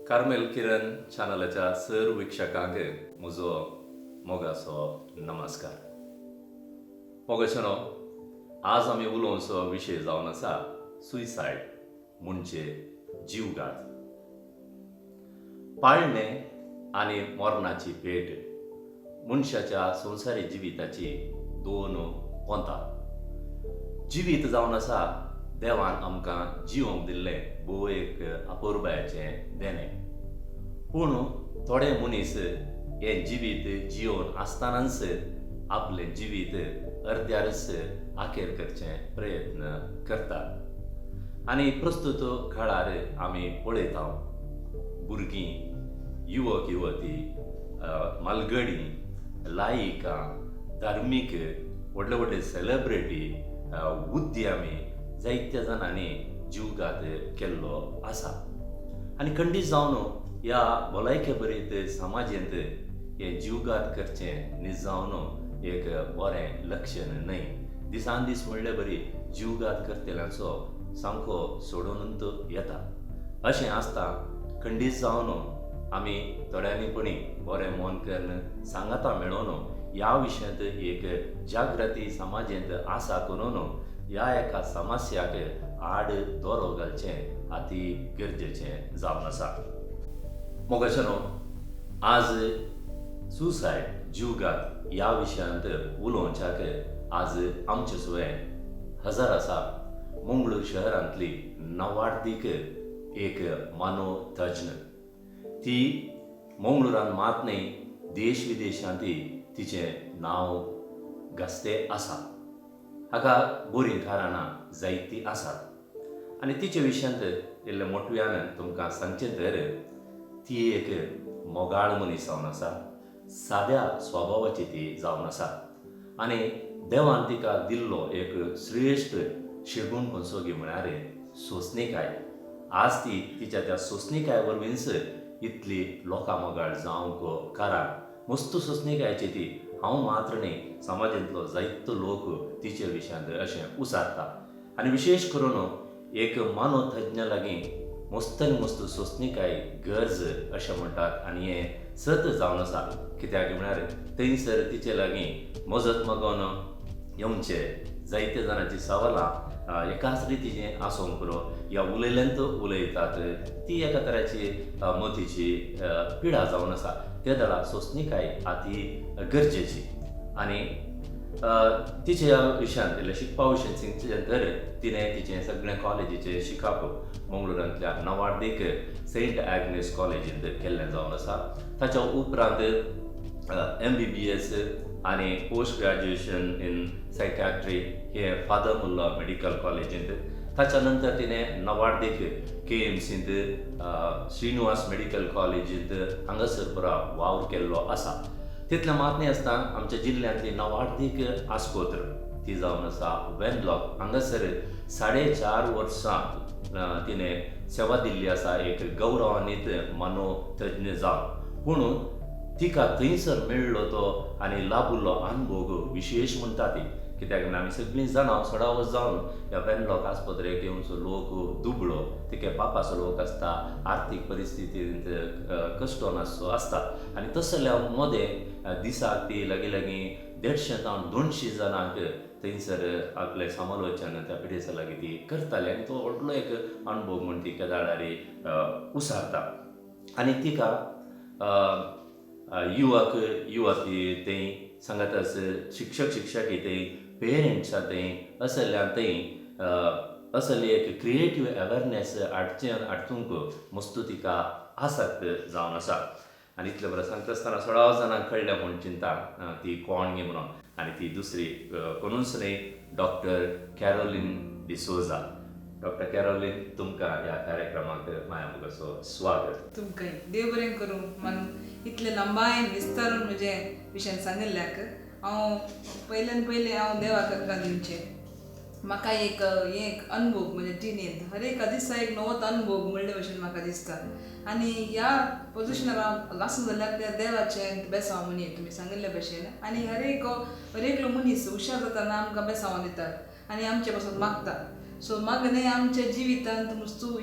Carmel किरण चॅनलाच्या सर्व वीक्षकांक म्हजो मोगाचो नमस्कार. मोगाचनो आज आमी उलोवचो विशय जावन आसा सुसायड म्हणजे जीवघात. पाळणे आनी मरणाची भेट मनशाच्या संवसारी जिविताची दोन पोंतां. जिवीत जावन आसा देवान आमकां जिवंक दिल्लें भोव एक अपुर्बायेचें देणें. पूण थोडे मनीस हें जिवीत जिवन आसतनाच आपलें जिवीत अर्द्यारच आखेर करचें प्रयत्न करतात. आनी प्रस्तुत काळार आमी पळयता भुरगीं, युवक युवती, मालगडी, लायिका, धार्मीक, व्हडले व्हडले सेलिब्रिटी, उद्यमी जायत्या जाणांनी जीवघात केल्लो आसा. आनी खंडीत जावन ह्या भलायके भरीत समाजांत हें जीवघात करचें जावन एक बरें लक्षण न्हय. दिसान दीस म्हणले बरी जीवघात करतल्यांचो सामको सोडूनच येता. अशें आसता खंडीत जावन आमी थोड्यांनी बरें मन करून सांगाता मेळोन ह्या विशयांत एक जागृती समाजांत आसा करून ह्या एका समस्याक आड दोरो घालचें अति गरजेचें जावन आसा. मोगाचनो आज सुसायड जीवघात ह्या विशयांत उलोवच्याक आज आमचे सुवें हजर आसा मंगळूर शहरांतली नवाड्डीक एक मनोतज्ञ. ती मंगळुरान मात न्हय देश विदेशांत तिचें नांव गाजतें आसा. हाका बरीं कारणां जायतीं आसात आनी तिचे विशयांत इल्ले मोटव्यान तुमकां सांगचें तर ती एक मोगाळ मनीस जावन आसा. साद्या स्वभावाची ती जावन आसा आनी देवान तिका दिल्लो एक श्रेश्ठ शिगूण खंयचो गी म्हळ्यार सोंसणीकाय. आज ती तिच्या त्या सोंसणीकाय वरवींच इतली लोकां मोगाळ जावंक कारण. मस्त सोंसणीकायची ती हांव मात्र न्ही समाजांतलो जायतो लोक तिचे विशयांत अशें उसारता. आनी विशेश करून एक मनोतज्ञ लागीं मस्तन मस्त सोंसणीकाय गरज अशें म्हणटात आनी हें सत जावन आसा. कित्याक म्हळ्यार थंयसर तिचे लागीं मजत मागोवन येवचे जायत्या जाणांची सवालां एकाच रितीचें आसूंक पुरो ह्या उलयल्यांत उलयतात ती एका तराची मतीची पिडा जावन आसा. त्या दळा सोंसणीकाय अति गरजेची. आनी तिच्या विशयांत इल्लें शिकपा विशयी सांगचें तर तिणें तिचें सगळें कॉलेजीचें शिकप मंगळुरांतल्या नवाड्डीक सेंट ॲग्नेस कॉलेजींत केल्लें जावन आसा. ताच्या उपरांत MBBS आनी पोस्ट ग्रॅज्युएशन इन सायकॅट्री हे फादर मुल्ला मेडिकल कॉलेजींत. ताच्या नंतर तिणें नवाड्डीक KMCंत श्रीनिवास मेडिकल कॉलेजींत हांगासर पुरा वावर केल्लो आसा. तितलें मात न्ही आसता आमच्या जिल्ल्यांतली नवाड्डीक आस्कोत्र ती जावन आसा वेनलॉक. हांगासर 4.5 वर्सां तिणें सेवा दिल्ली आसा एक गौरवान्वित मनोतज्ञ जावन. पूण तिका थंयसर मेळ्ळो तो आनी लाभिल्लो अनुभव विशेश म्हणटा ती. कित्याक आमी सगळीं जाणां सडावत जावन ह्या वेनलॉक आस्पत्रेक येवचो लोक दुबळो तिके बापाचो लोक आसता, आर्थीक परिस्थितींत कश्टो नासो आसता आनी तसल्या मदें दिसाक ती लागीं 150 जावन 200 जाणांक थंयसर आपलें समालोचन त्या पिडेचा लागीं ती करताली आनी तो व्हडलो एक अनुभव म्हण ती केदारारी उसारता. आनी तिका युवक युवती थंय सांगातास शिक्षक शिक्षकी थंय पेरंट्स थंय असल्यान थंय असली एक क्रिएटीव अवेरनेस हाडूंक मस्त तिका आसक्त जावन आसा. आनी इतलें बरें सांगता आसतना 16 जाणांक कळ्ळें म्हूण चिंता ती कोण गे म्हणून. आनी ती दुसरी कोणूच न्हय डॉक्टर कॅरोलीन डिसोजा. डॉक्टर कॅरोलीन तुमकां ह्या कार्यक्रमाक माया मोगाचो स्वागत. तुमकां देव बरें करूं. मन इतलें लंबायेन विस्तारून म्हजे विशयान सांगिल्ल्याक हांव पयल्यान पयलें हांव देवाक अर्गां दिवचें. म्हाका एक अनुभव म्हणजे जिणेंत हर एका दिसा एक नवोच अनुभव म्हणले भशेन म्हाका दिसता. आनी ह्या पोजिशनार हांव आसूं जाल्यार त्या देवाचें बेसांव म्हणी तुमी सांगिल्ले भशेन. आनी हर एकलो मनीस हुशार जाताना आमकां बेसांव दितात आनी आमचे पासून मागतात. सो मागणे आमच्या जिवितांत मुस्तू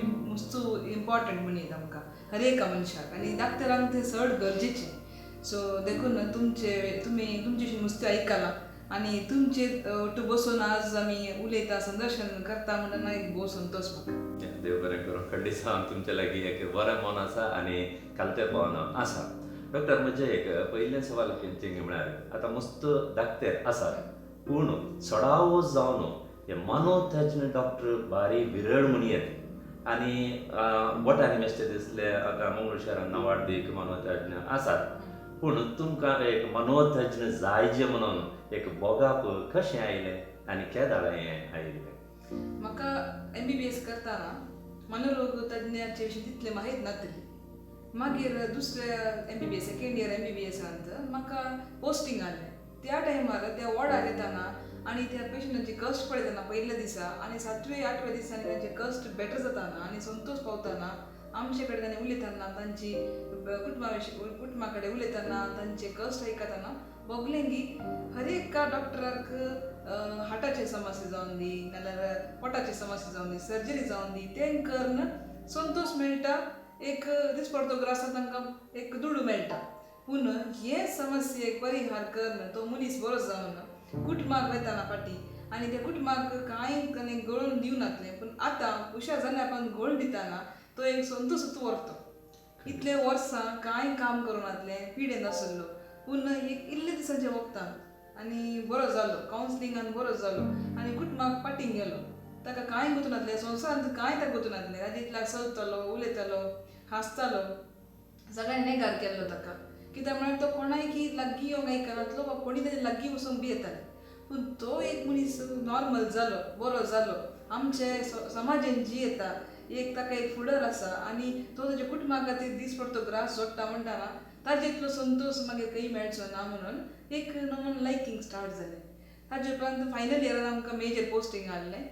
इम्पॉर्टंट म्हणीत आमकां हर एका मनशाक आनी डाक्टरांक ते चड गरजेचें सो देखून तुमची मुस्ती आयकला आनी तुमचे अटू बसून आज आमी उलयता संदर्शन करता म्हणून एक भोव संतोष म्हाका देव बरें करूं खंडीत हांव तुमचे लागीं एक बरें मन आसा आनी कालतेपण आसा डॉक्टर म्हणजे एक पयले सवाल खंयचे म्हळ्यार आतां मस्त दाखतेर आसात पूण चडावो जावन हे मनोतज्ञ डॉक्टर बारी विरळ म्हणी येता आनी बोटांनी बेश्टे दिसले आतां मंगळूर शारांत नवाड्डीक मनोतज्ञ आसात पूण तुमकां एक मनोतज्ञ जायजे म्हणून एक बोगाप कशें आयलें आनी केदां हें आयिल्लें म्हाका MBBS करतना मनोरोग तज्ञाचे विशीं तितलें माहीत नासली मागीर दुसऱ्या MBBS सेकंड इयर MBBSांत म्हाका पोस्टींग आलें त्या टायमार त्या वॉर्डार येताना आनी त्या पेशंटांचे कश्ट पळयतना पयल्या दिसा आनी 7व्या 8व्या दिसांनी तांचे कश्ट बेटर जाताना आनी संतोष पावताना आमचे कडेन उलयतना तांची कुटुंबा कडेन उलयतना तांचे कश्ट आयकतना भोगलें की हर एका डॉक्टराक हार्टाचे समस्या जावन दी नाल्यार पोटाचे समस्या जावन दी सर्जरी जावन दी तें करून संतोष मेळटा एक दिसपडतो ग्रासांत तांकां एक दुडू मेळटा पूण हे समस्येक परिहार करून तो मनीस बरो जावन कुटुंबाक वयताना फाटी आनी त्या कुटुंबाक कांय गळोवन दिवनातलें पूण आतां हुशार जाल्यार गळोवन दिताना तो एक संतोष व्हरतो इतले वर्सां कांय काम करूनातलें पिडे नासलो पूण एक इल्ले दिसांचे वखदां आनी बरो जालो कावन्सिलिंगान बरो जालो आनी कुटुंबाक फाटींग गेलो ताका कांय गुंतनातलें संवसारांत कांय ताका गुंतनातलें ताजे इतल्याक चलतलो उलयतलो हांसतालो सगळ्यांनी नेगार केल्लो ताका कित्याक म्हळ्यार तो कोणाय की लागीं येवंक आयकनातलो वा कोणी ताजे लागीं वचूंक बी येताले पूण तो एक मनीस नॉर्मल जालो बरो जालो आमचे समाजान जी येता एक ताका एक फुडर आसा आनी तो ताच्या कुटुंबा खातीर दीस पडतो ग्रास जोडटा म्हणटाना ताजे इतलो संतोष मागीर खंय मेळचो ना म्हणून एक नमून लायकींग स्टार्ट जालें ताजे उपरांत फायनल इयरान आमकां मेजर पोस्टींग आहलें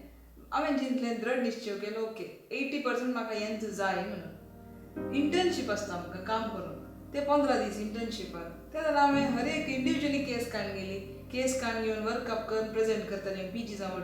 हांवें चिंतलें दृढ निश्चय केलो ओके 80% म्हाका हेंच जाय म्हणून इंटर्नशीप आसता आमकां काम करून ते 15 दीस इंटर्नशिपाक त्या जाल्यार हांवें हर एक इंडिव्युज्युअली केस काडून गेली केस काडून घेवन वर्कअप करून प्रेजेंट करतालें PG जावं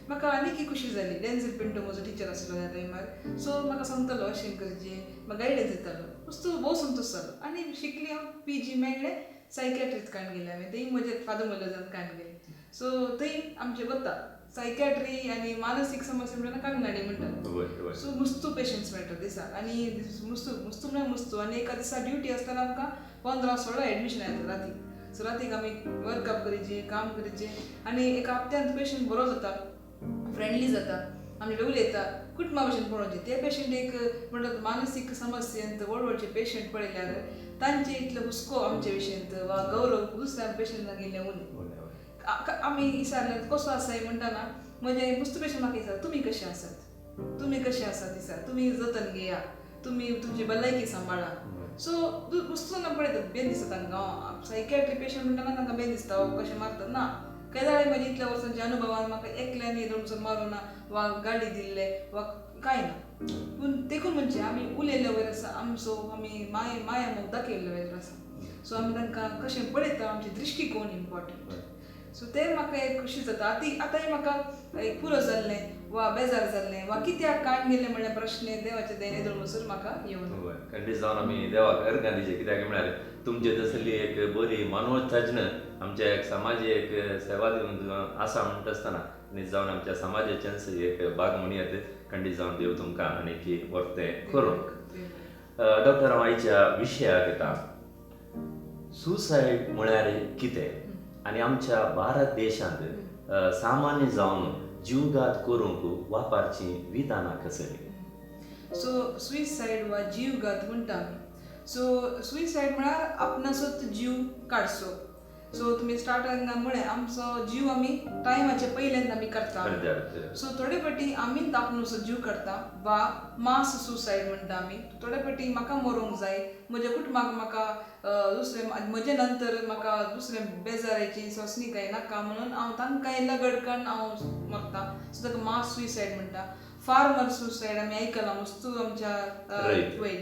म्हाका आनीक खूशी जाली डेन्सिल पिंटो म्हजो टिचर आसलो त्या टायमार सो म्हाका सांगतालो अशें करचें म्हाका गायडन्स दितालो वस्तू भोव संतोश जालो आनी शिकली हांव PG मेळ्ळें सायकॅट्रींत काडून गेलें हांवें थंय म्हजे फादर मदरान काडून गेलें सो थंय आमचें वता सायकॅट्री आनी मानसीक समस्या म्हणटा कांगनाडी म्हणटा सो मुस्तू पेशंट्स मेळटा दिसाक आनी मुस्तू म्हळ्यार मुस्तू आनी एका दिसा ड्युटी आसतना आमकां 15-16 एडमिशन येता रातीक सो रातीक आमी वर्कअप करीचें काम करीचें आनी एका हप्त्यांत पेशंट बरो जाता फ्रेंडली जाता आमी उलयता कुटुंबा भशेन पळोवचें ते पेशंट एक म्हणटात मानसीक समस्येंत व्हडचे पेशंट पळयल्यार तांचे इतलो हुस्को आमचे विशयंत वा गौरव दुसऱ्या पेशंटाक गेल्ले उरले आमी विचारलें कसो आसाय म्हणटाना म्हजे मुस्तू पेशंट म्हाका विचार तुमी कशें आसात दिसा तुमी जतन घेया तुमी तुमची भलायकी सांबाळा सो मुस्तून पळयता बेन दिसता तांकां सायकॅट्री पेशंट म्हणटाना तांकां बेन दिसता कशें मारता ना केदाळे म्हाजे इतल्या वर्सांच्या अनुभवान म्हाका एकल्यान येदोन मारूना वा गाडी दिल्ले वा कांय ना पूण देखून म्हणजे आमी उलयल्ले वयर आसा आमी माया मोग दाखयल्ले वयर आसा सो आमी तांकां कशें पळयता आमचे दृश्टीकोन इम्पॉर्टंट सो ते म्हाका एक खुशी जाता आतांय म्हाका एक पुरो जाल्लें वा बेजार जाल्लें वा कित्याक काडून गेलें म्हणल्यार प्रश्न देवाचे देन येदोळ म्हणसर म्हाका येवन खंडीत जावन आमी देवाक अर्घ दिवचें कित्याक म्हळ्यार तुमचे तसली एक बरी मनोतज्ञ आमच्या एक समाजीक सेवा दिवन आसा म्हणटा आसतना आनी जावन आमच्या समाजाचेंच एक भाग म्हणयात खंडीत जावन देव तुमकां आनी बरें करूं डॉक्टर हांव आयच्या विशयाक येता सुसायड म्हळ्यार कितें आनी आमच्या भारत देशांत सामान्य जावन जीवघात करूंक वापरची विधानां कसली सो सुइसायड वा जीवघात म्हणटा आमी सो सुइसायड म्हळ्यार आपणाचोच जीव काडचो सो तुमी स्टार्टांग म्हळें आमचो जीव आमी टायमाचे पयल्यान आमी करता सो थोडे फावटी आमीच आपणूचो जीव काडटा वा मास सुसायड म्हणटा आमी थोडे फावटी म्हाका मरूंक जाय म्हज्या कुटुंबाक म्हाका दुसरें म्हजे नंतर म्हाका दुसरें बेजाराची सोंसणीकाय नाका म्हणून हांव तांकां लगड काडून हांव मरता सो ताका मास सुइसायड म्हणटा फार्मर सुसायड आमी आयकलां मस्तू आमच्या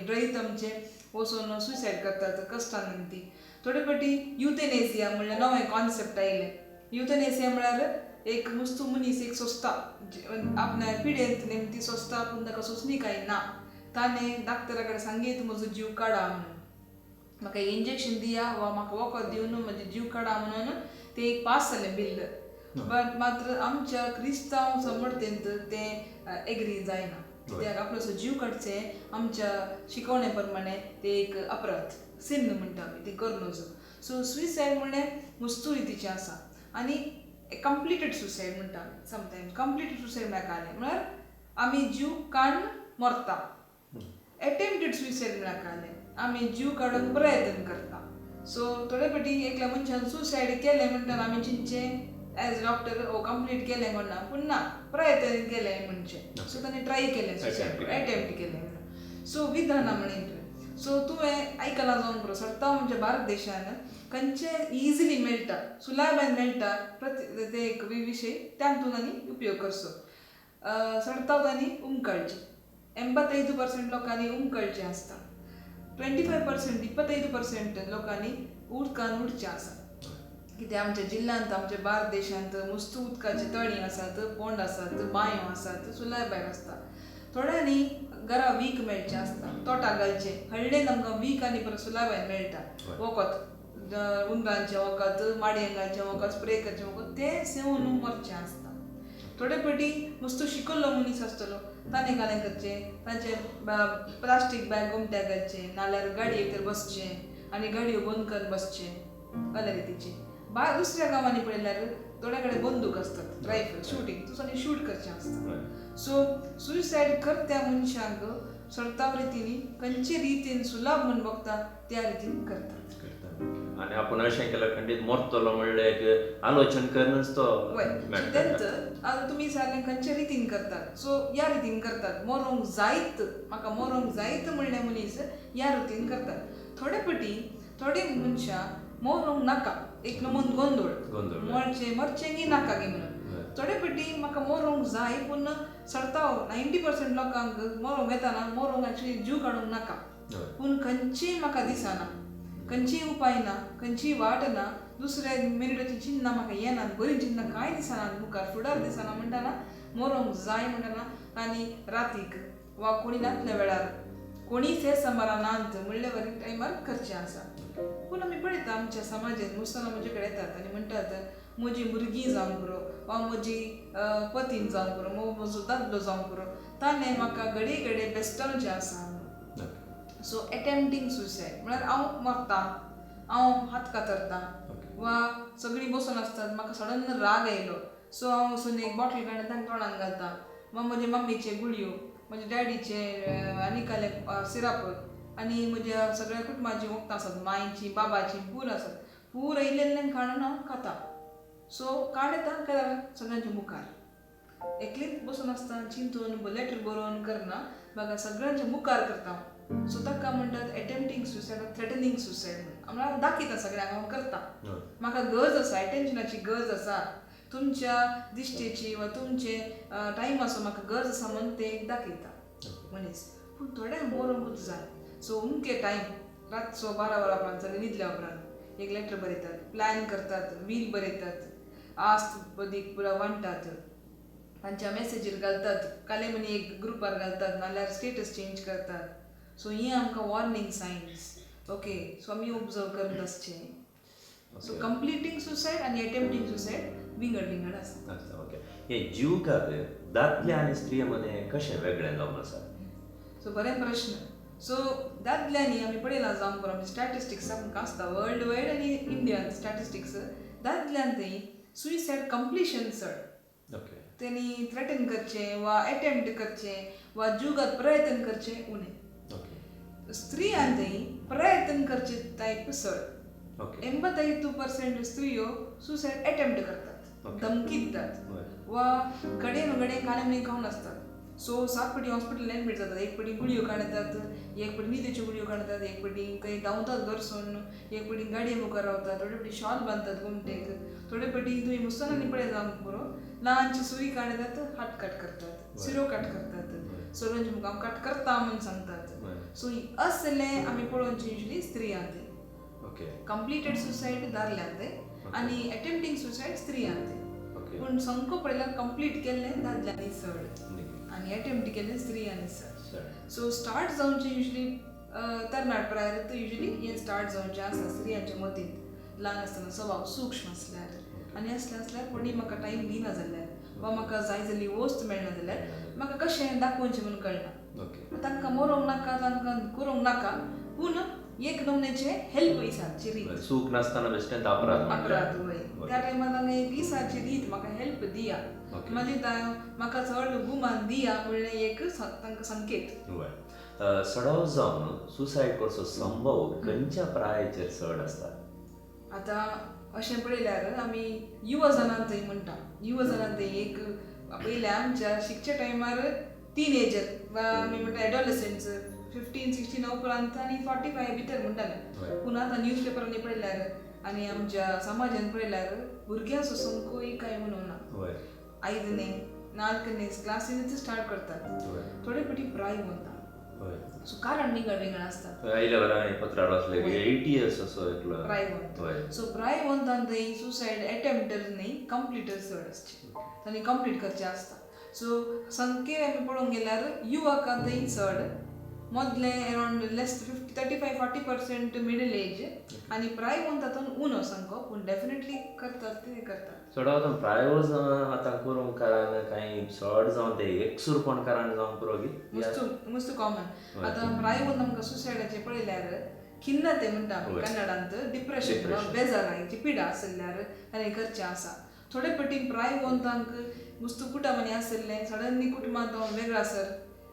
रैत आमचे वचून सुसायड करतात कश्टान निमती थोडे फावटी युथेनेसिया म्हणल्यार नवें कॉन्सेप्ट आयलें युथेनेसिया म्हळ्यार एक मुस्तू मनीस एक सोंसता आपल्या पिडेंत नेमकी सोंसता पूण ताका सोंसणी काय ना ताणें डाक्टरा कडेन सांगीत म्हजो जीव काडा म्हणून म्हाका इंजेक्शन दिया वा म्हाका वखद दिवन म्हजो जीव काडा म्हणून तें एक पास जालें बिल्ल बट मात्र आमच्या क्रिस्तांव समर्थेंत तें एग्री जायना कित्याक आपलो जीव काडचे आमच्या शिकवणे प्रमाणे ते एक अपराध सिन्न म्हणटा आमी ते करूं नजो सो सुसायड म्हणलें मुस्तू रितीचें आसा आनी कंप्लिटेड सुसायड म्हणटा आमी समटायम्स कंप्लिटेड सुसायड म्हळ्यार काय म्हळ्यार आमी जीव काडून मरता एटेम्प्टेड सुसायड म्हळ्यार काय आमी जीव काडूंक प्रयत्न करता सो थोडे फावटी एकल्या मनशान सुसायड केलें म्हणटा आमी चिंतचें एज डॉक्टर ओ कंप्लीट केलें म्हणना पूण ना प्रयत्न केलें म्हणचे सो ताणें ट्राय केलें सुसायड एटेम्प्ट केलें म्हणून सो विधाना म्हणें तुवें सो तुवें आयकलां जावन बरो सरता आमच्या भारत देशान खंयचे इजिली मेळटा सुलभान मेळटा ते एक विशय तातूंत आनी उपयोग करचो सरताव आनी उमकळचें 85% लोकांनी उमकळचें आसता 25% 25% लोकांनी उदकान उडचें आसा कित्याक आमच्या जिल्ल्यांत आमच्या भारत देशांत मुस्तू उदकाची तळीं आसात पोंड आसात बांयो आसात सुलभाय आसता थोड्यांनी घरा वीक मेळचें आसता तोटा घालचें हळडेन आमकां वीक आनी बरो सुलभाय मेळटा वखद उंदरांचें वखद माडयेंगाचें वखद स्प्रे करचें वखद तें सेवन मरचें आसता थोडे फावटी मुस्तू शिकल्लो मनीस आसतलो ताणें कालें करचें तांचें प्लास्टीक बॅग घुमट्याक घालचें नाल्यार गाडयेक तर बसचें आनी गाडयो बंद करून बसचें अल्या रितीचें दुसऱ्या गांवांनी पळयल्यार थोड्या कडेन बंदूक आसतात रायफल शूटिंग तुसांनी शूट करचें आसता सो सुसायड करत्या मनशांक सरताव रितीनी खंयचे रितीन सुलभ म्हूण बघता त्या रितीन करतात आणि आपण अशें केल्यार खंडीत मरतलो म्हणल्यार एक आलोचन करूनच तो आता तुम्ही सांगले खंयच्या रितीन करतात सो ह्या रितीन करतात मरोंक जायत म्हाका मरोंक जायत म्हणले मनीस ह्या रितीन करतात थोडे फावटी थोडे मनशां मरोंक नाका एक नमून गोंदळ मरचें गी नाका गे म्हणून थोडे फावटी म्हाका मरोंक जाय पूण सरताव 90% लोकांक मरोंक येताना मरोंक एक्चुली जीव काडूंक नाका पूण खंयचीय म्हाका दिसना खंयचीय उपाय ना खंयचीय वाट ना दुसऱ्या मिनिटाची चिन्ना म्हाका येना बरी चिन्ना कांय दिसना मुखार फुडार दिसना म्हणटाना मरोंक जाय म्हणटाना आनी रातीक वा कोणी नासल्या वेळार कोणी ते समारा नांत म्हणले वरी टायमार करचें आसा पूण आमी पळयता आमच्या समाजांत मुसलमान म्हजे कडेन येतात आनी म्हणटात म्हजी भुरगीं जावंक पुरो वा म्हजी पतीन जावंक पुरो म्हजो दादलो जावंक पुरो ताणें म्हाका घडये घडये बेस्टलचें आसा सो एटेम्प्टींग सुसायड म्हळ्यार हांव मरता हांव हात कातरता वा सगळीं बसून आसतात म्हाका सडन राग येयलो सो हांव वचून एक बॉटल काडून तांकां तोंडान घालता वा म्हजे मम्मीचे गुळयो म्हज्या डॅडीचे आनी काले सिरप आनी म्हज्या सगळ्या कुटुंबाची वखदां आसात मांयची बाबाची पूर आसात पूर येयलेल्लें काडून हांव खाता सो काड येता काय जालें सगळ्यांच्या मुखार एकलीच बसून आसता चिंतून लेटर बरोवन करना म्हाका सगळ्यांच्या मुखार करता सो ताका म्हणटात एटेम्प्टींग सुसायड थ्रेटनिंग सुसायड म्हळ्यार दाखयता सगळ्यांक हांव करता म्हाका गरज आसा एटेन्शनाची गरज आसा तुमच्या दिश्टेची वा तुमचे टायमाचो म्हाका गरज आसा म्हणून ते दाखयता मनीस पूण थोड्यांक मरोंकूच जाय सो उमके टायम रातचो 12 वरां जाल्यार न्हिदल्या उपरांत एक लेटर बरयतात प्लॅन करतात वील बरयतात आस्त बदीक पुरा वांटात तांच्या मेसेजीर घालतात काले मनी एक ग्रुपार घालतात नाल्यार स्टेटस चेंज करतात सो ही आमकां वॉर्निंग सायन्स ओके सो आमी ऑब्जर्व करत आसचें सो कंप्लिटींग सुसायड आनी एटेम्प्टींग सुसायड विंगड विंगड आसा ओके हे जीवकाक दादले आनी स्त्रिये मदें कशें वेगळें जावन आसा सो बरें प्रश्न सो दादल्यांनी आमी पळयलां जावंक बरो आमचे स्टॅटिस्टिक्स आमकां आसता वर्ल्ड वायड आनी इंडियन स्टॅटिस्टिक्स दादल्यांतय सुसायड कंप्लिशन चड ओके तेणी थ्रेटन करचें वा एटेम्प्ट करचें वा जुगात प्रयत्न करचें उणें स्त्रियांतय प्रयत्न करचे टायप चड 85% स्त्रियो सुसायड एटेम्प्ट करतात धमकी दितात वा घडये काले मनी खावन आसतात सो 7 फावटी हॉस्पिटल एडमीट जातात एक फावटी गुळयो काडतात एक फावटी न्हिदेच्यो गुळयो काडतात एक फावटी खंय धांवतात घर सोडून एक फावटी गाडये मुखार रावतात थोडे फावटी शॉल बांदतात गुमटेक थोडे फावटी तुमी मुसलमानी पळय जावंक बरो ल्हानशी सुरी काडतात हात काट करतात सिरो काट करतात सगळ्यांचे मुखार काट करता म्हणून सांगतात सो असले आमी पळोवनचे युजली स्त्रियांत कंप्लिटेड सुसायड दादल्यांत आनी एटेम्प्टींग सुसायड स्त्रियांत ओके. पूण संको पळयल्यार कंप्लीट केल्लें दादल्यांनी चड निगे. आनी अटेम्प्ट केल्लें स्त्रियांनी चड. चड. सो स्टार्ट जावचें युजली तरणाट प्रायार युजली हें स्टार्ट जावचें आसता स्त्रियांच्या मतींत ल्हान आसतना स्वभाव सूक्ष्म आसल्यार आनी असल्यार कोणी म्हाका टायम दिना जाल्यार वा म्हाका जाय जाल्ली वस्त मेळना जाल्यार म्हाका कशें दाखोवचें म्हणून कळना. ओके. तांकां मरोंक नाका तांकां करूंक नाका पूण एक नमनेचे हेल्प इसारची रीत सूख नासतना बेश्टेंच अपराध अपराध वय त्या टायमार तांकां एक इसारची रीत म्हाका हेल्प दिया मागीर म्हाका चड गुमान दिया म्हणलें एक तांकां संकेत. सडाव जावन सुसायड करचो संभव खंयच्या प्रायाचेर चड आसता? आतां अशें पळयल्यार आमी युवजनांतय म्हणटा युवजनांतय एक पयल्या आमच्या शिकच्या टायमार टिनेजर वा आमी म्हणटा एडॉलसंट्स 15-16 उपरांत आनी 45 भितर म्हणटाले पूण आतां न्यूज पेपरांनी पळयल्यार आनी आमच्या समाजान पळयल्यार भुरग्यांचो संख्य काय म्हणून ना. आयदने नाल्कनेस क्लासीनच स्टार्ट करतात थोडे फावटी प्राय म्हणटा. सो कारण वेगळं वेगळं असतात. आयल्या बरें पत्रार वाचलें की 80 इयर्स असो एकलो प्राय म्हणटा. सो प्राय म्हणटांतय सुसायड अटेम्प्टर न्ही कंप्लीटर चड आसचे तांणी कंप्लीट करचें आसता. सो संख्ये आमी पळोवंक गेल्यार युवकांतय चड मदले अरावंड लेस 35-40% मिडल एज आनी प्राय म्हणटा तातूंत उणो संख्यो पूण डेफिनेटली करतात ते करतात. सडाव जावन प्रायोज आतां करूंक कारण कांय चड जावन ते एकसूरपण कारण जावन पुरो मस्त कॉमन. आतां प्राय म्हणून आमकां सुसायडाचें पळयल्यार खिन्नते म्हणटा कन्नडांत डिप्रेशन वा बेजारायची पिडा आसल्यार ताणें करचें आसा. थोडे फावटी प्राय वंतांक मस्त कुटुंबांनी आसलें सडनली कुटुंबांत वेगळो आसर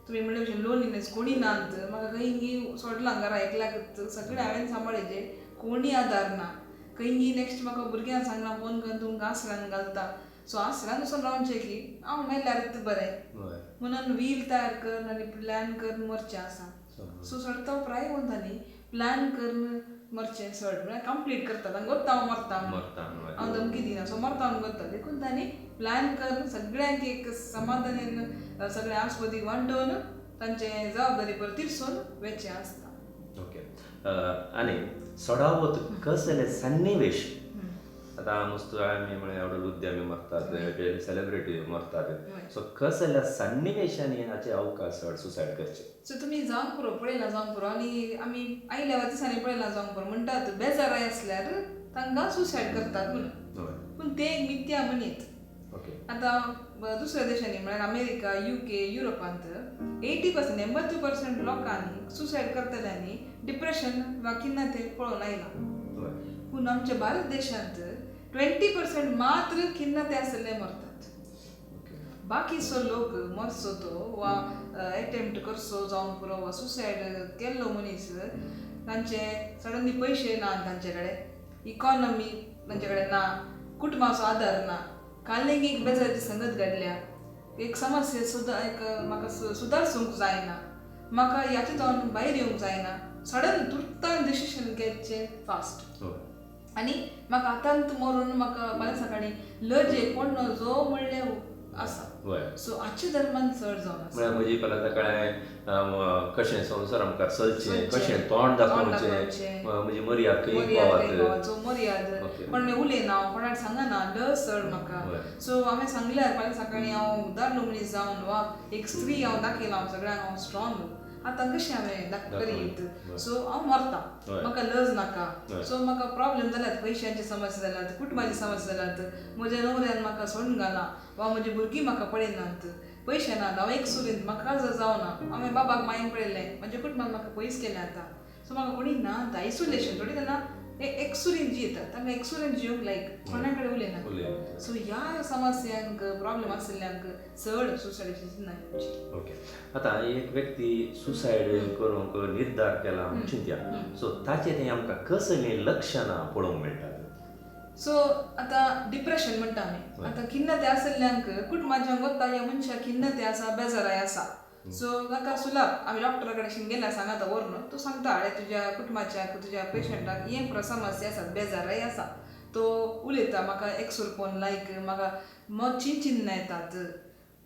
तुमी म्हणले भशेन लोनलीनेस कोणी नात म्हाका खंय सोडलां घरा एकल्याक सगळें हांवें सांबाळचें कोणी आदार ना खंय नेक्स्ट म्हाका भुरग्यांक सांगलां फोन करून तुमकां आसरान घालता. सो आसरान वचून रावचें की हांव मेल्यार बरें म्हणून वील तयार कर आनी प्लॅन करून मरचें आसा. सो सडतो प्राय वंतांनी प्लॅन करून मरचें चड म्हळ्यार कंप्लीट करता तांकां गोत्ता हांव मरता हांव धमकी दिना सो मरता हांव गोत्ता देखून तांणी प्लॅन करून सगळ्यांक एक समाधानान सगळें आस्पदी वांटून तांचे जबाबदारी पर तिरसून वेचें आसता. ओके. आनी सडावत कसले सन्निवेश आतां मस्त आमी म्हळ्यार एवढे उद्यमी मरतात सेलिब्रिटी मरतात सो कसल्या सन्निवेशांनी हाचे अवकाश चड सुसायड करचे. सो तुमी जावंक पुरो पळयला जावंक पुरो आनी आमी आयल्या दिसांनी पळयला जावंक पुरो म्हणटात बेजाराय आसल्यार तांकां सुसायड करतात म्हणून पूण ते एक मिथ्या म्हणीत. आतां दुसऱ्या देशांनी म्हळ्यार अमेरिका UK युरोपांत 80% लोकांनी सुसायड करतल्यांनी डिप्रेशन वा खिन्नते पळोवन आयला पूण आमच्या भारत देशांत 20% मात्र खिन्नते आसले मरतात. बाकीचो लोक मरचो तो वा अटेम्प्ट करचो जावंक पुरो वा सुसायड केल्लो मनीस तांचे सडनली पयशे ना तांचे कडेन इकॉनॉमी तांचे कडेन ना कुटुंबाचो आदार ना काल्लेंक एक बेजारची संगत घडल्या एक समस्या सुद्दां एक म्हाका सुदारसूंक जायना म्हाका ह्याच्यातून भायर येवंक जायना सडन तुर्तान डिसिशन घेवचें फास्ट आनी म्हाका आतांत मरून म्हाका फाल्यां सकाळीं लजेक पडनो जो म्हणलें आसा. सो आजच्या धर्मान चड जावन आसा म्हजी फाल्यां सकाळीं कशें संवसार आमकां चलचें कशें तोंड दाखोवचें म्हजी मर्याद खंय पावत मर्याद कोणें उलयना कोणाक सांगना लज चड म्हाका. सो हांवें सांगल्यार फाल्यां सकाळीं हांव दादलो मनीस जावन वा एक स्त्री हांव दाखयलां हांव सगळ्यांक हांव स्ट्रॉंग आतां कशें हांवें करीत सो हांव मरता म्हाका लज नाका. सो म्हाका प्रॉब्लेम जाल्यात पयशांची समस्या जाल्यात कुटुंबाची समस्या जाल्यात म्हज्या न्हवऱ्यान म्हाका सोडून घाला वा म्हजी भुरगीं म्हाका पळयनात पयशे नात हांव एक सुरीन म्हाका जावना हांवें बाबाक मायन पळयलें म्हज्या कुटुंबान म्हाका पयस केलें आतां. सो म्हाका कोणी ना आतां आयसोलेशन थोडी जाणां एक सुरीन जियेतात तांकां एक सुरीन जियोंक लायक कोणा कडेन उलयना. सो ह्या समस्यांक प्रॉब्लेम आसलेल्यांक चड सुसायडीची चिंता घेवची. ओके. आतां एक व्यक्ती सुसायड करूंक निर्धार केला चिंत्या सो ताचेर तें आमकां कसलीं लक्षणां पळोवंक मेळटात. सो आतां डिप्रेशन म्हणटा आमी आतां खिन्नते आसलेल्यांक कुटुंबाच्यान वता ह्या मनशाक खिन्नते आसा बेजाराय आसा. सो ताका सुलाभ आमी डॉक्टरा कडेन गेल्यार सांगात व्हरून तूं सांगता अरे तुज्या कुटुंबाच्याक तुज्या पेशंटाक हे समस्या आसात बेजाराय आसा तो उलयता म्हाका एकसूरपण लायक म्हाका मदची चिन्नां येतात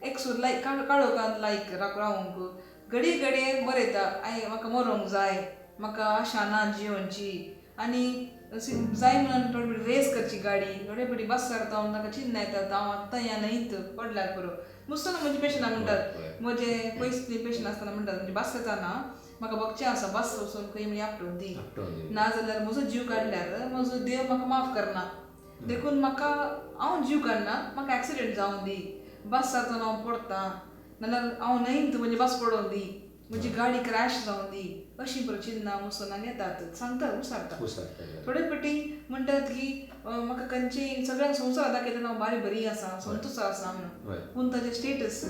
एकसूर लायक काळोखांत लायक रावंक घडये बरयता म्हाका मरोंक जाय म्हाका आशा ना जियोनची आनी अशी जाय म्हणून थोडी रेस करची गाडी थोडे पडी बस करता ताका चिन्न येता हांव आत्तां या न्हयत पडल्यार पुरो मुस्तो ना म्हजे पेशंट म्हणटात म्हजे पयसली पेशंट आसतना म्हणटात म्हणजे बस येताना म्हाका बगचें आसा बस वचून खंय म्हणी आपटून दी नाजाल्यार म्हजो जीव काडल्यार म्हजो देव म्हाका माफ करना देखून म्हाका हांव जीव काडना म्हाका एक्सिडेंट जावन दी बस जाताना हांव पडटां नाल्यार हांव न्हयत म्हणजे बस पडोवन दी म्हजी गाडी क्रॅश जावन दी अशी बरो चिन्नां मुसोनान येतात सांगतात उसारतात थोडे फाटी म्हणटात की म्हाका खंयची सगळ्यांक संवसार दाखयतना हांव बरी आसा संतोश आसा म्हणून पूण ताचे स्टेटस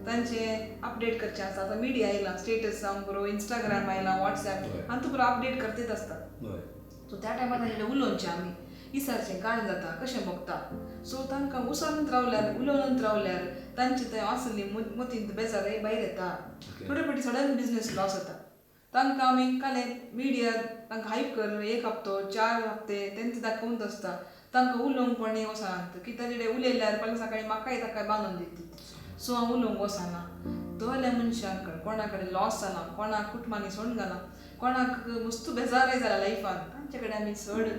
तांचे अपडेट करचें आसा आतां मिडिया आयला स्टेटस जावं बरो इंस्टाग्राम आयला वॉट्सॅप आनी तूं बरो अपडेट करतीत आसता सो त्या टायमार तांचे उलोवचें आमी विचारचें काय जाता कशें बगता सो तांकां उसानूच रावल्यार उलोवनूच रावल्यार तांचे थंय आसली मतींत बेजार भायर येता थोडे फाटी सडन बिजनेस लॉस जाता तांकां आमी काले मिडिया तांकां हायप कर 1 हप्तो 4 हप्ते तेंच दाखोवंत आसता तांकां उलोवंक कोणें वचनात की ताचे उलयल्यार फाल्यां सकाळीं म्हाकाय ताका बांदून दिता सो हांव उलोवंक वचना तोल्या मनशाक कोणा कडेन लॉस जाला कोणाक कुटुंबांनी सोडून घाला कोणाक मस्तू बेजारय जाला लायफान तांचे कडेन आमी चड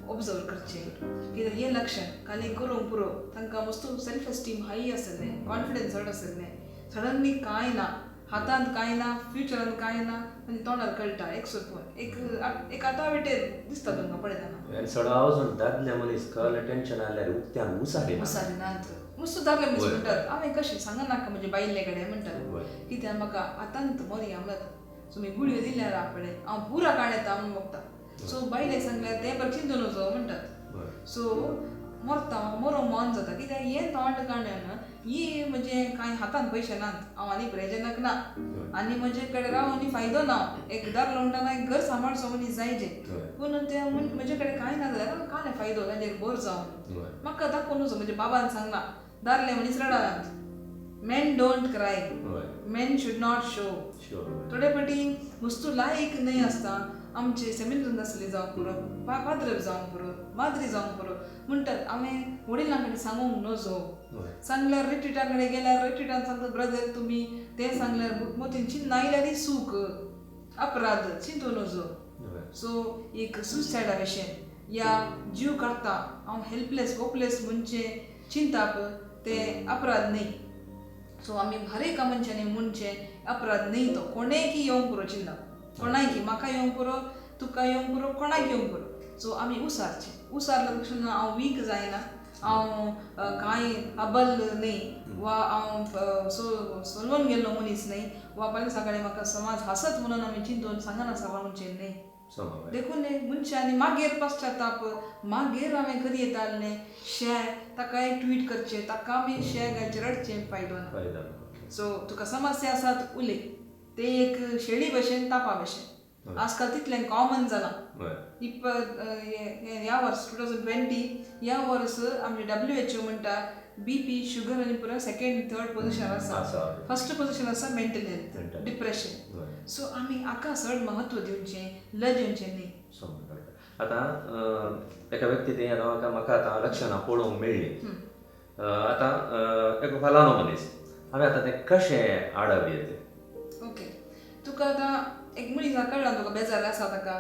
ऑब्जर्व करचें कित्याक हें लक्षण काली करूंक पुरो तांकां मस्तू सेल्फ एस्टीम हाय आसलें कॉन्फिडन्स चड आसलें सडनली कांय ना हातांत कांय ना फ्युचरांत कांय ना आनी तोंडार कळटा एक सोपून एक आटावेटेर दिसता तुमकां पळयतना सडा वचून दादले मनीस कसलें टेन्शन आल्यार उक्त्यान उसारिनात मस्त दादले मनीस म्हणटात हांवें कशें सांगा नाका म्हणजे बायल्ले कडेन म्हणटात कित्याक म्हाका आतांत मरी म्हणटात सो मी गुळयो दिल्यार आपणे हांव पुरा काण येता म्हणून बगता सो बायलेक सांगल्यार तें बरें चिंतून वचो म्हणटात सो मरता मरो मन जाता कित्याक हें तोंड काडून ही म्हणजे कांय हातान पयशे नात हांव आनी प्रेजनक ना आनी म्हजे कडेन रावन आनी फायदो ना एक दार म्हणटाना एक घर सांबाळचो मनीस जायचे पूण ते म्हजे कडेन कांय ना जाल्यार कांय फायदो ताजेर बोर जावन म्हाका दाखोवन वचो म्हणजे बाबान सांगला दादले मनीस रडानात Men don't cry. Men should not show. थोडे फाटी वस्तू लायक न्हय आसता आमचे सेमिनारांत आसली जावं पुरो पाद्र जावं पुरो माद्री जावं पुरो म्हणटात हांवें वडिलां कडेन सांगूंक नजो सांगल्यार रिट्रिटा कडेन गेल्यार रिट्रिटान सांगता ब्रदर तुमी तें सांगल्यार मतीन चिंत आयल्यार सूख अपराध चिंतू नजो सो एक सुसायडा भशेन या जीव काडटा हांव हेल्पलेस होपलेस म्हणजे चिंताप ते अपराध न्हय सो आमी हर एका मनशांनी म्हणचे अपराध न्हय तो कोणेंय येवंक पुरो चिंता कोणाय की म्हाका येवंक पुरो तुका येवंक पुरो कोणाक येवंक पुरो सो आमी उसारचें उसारल्या तशें हांव वीक जायना हांव कांय अबल न्हय वा हांव सोलवून गेल्लो मनीस न्हय वा फाल्यां सकाळीं म्हाका समाज हासत म्हणून आमी चिंतून सांगनासा रावचें न्हय देखून मनशांनी मागीर पश्चाताप मागीर हांवें करी येतालें शें ताका एक ट्वीट करचें ताका आमी शें घालचें रडचें फायदो ना सो तुका समस्या आसात उलय ते एक शेळी भशेन तापा भशेन आजकाल तितलें कॉमन जालां ह्या वर्स 2020 ह्या वर्स आमचे WHO म्हणटा BP शुगर आनी पुरो 2nd 3rd पोजिशन आसा फर्स्ट पोजिशन आसा मेंटल हेल्थ डिप्रेशन सो आमी हाका चड म्हत्व दिवचें लजेवचें न्हय आतां एका व्यक्ती तें येता म्हाका आतां लक्षणां पळोवंक मेळ्ळीं आतां एक फलानो मनीस हांवें आतां तें कशें आडप येतें ओके तुका आतां एक मनीस कळना तुका बेजार आसा ताका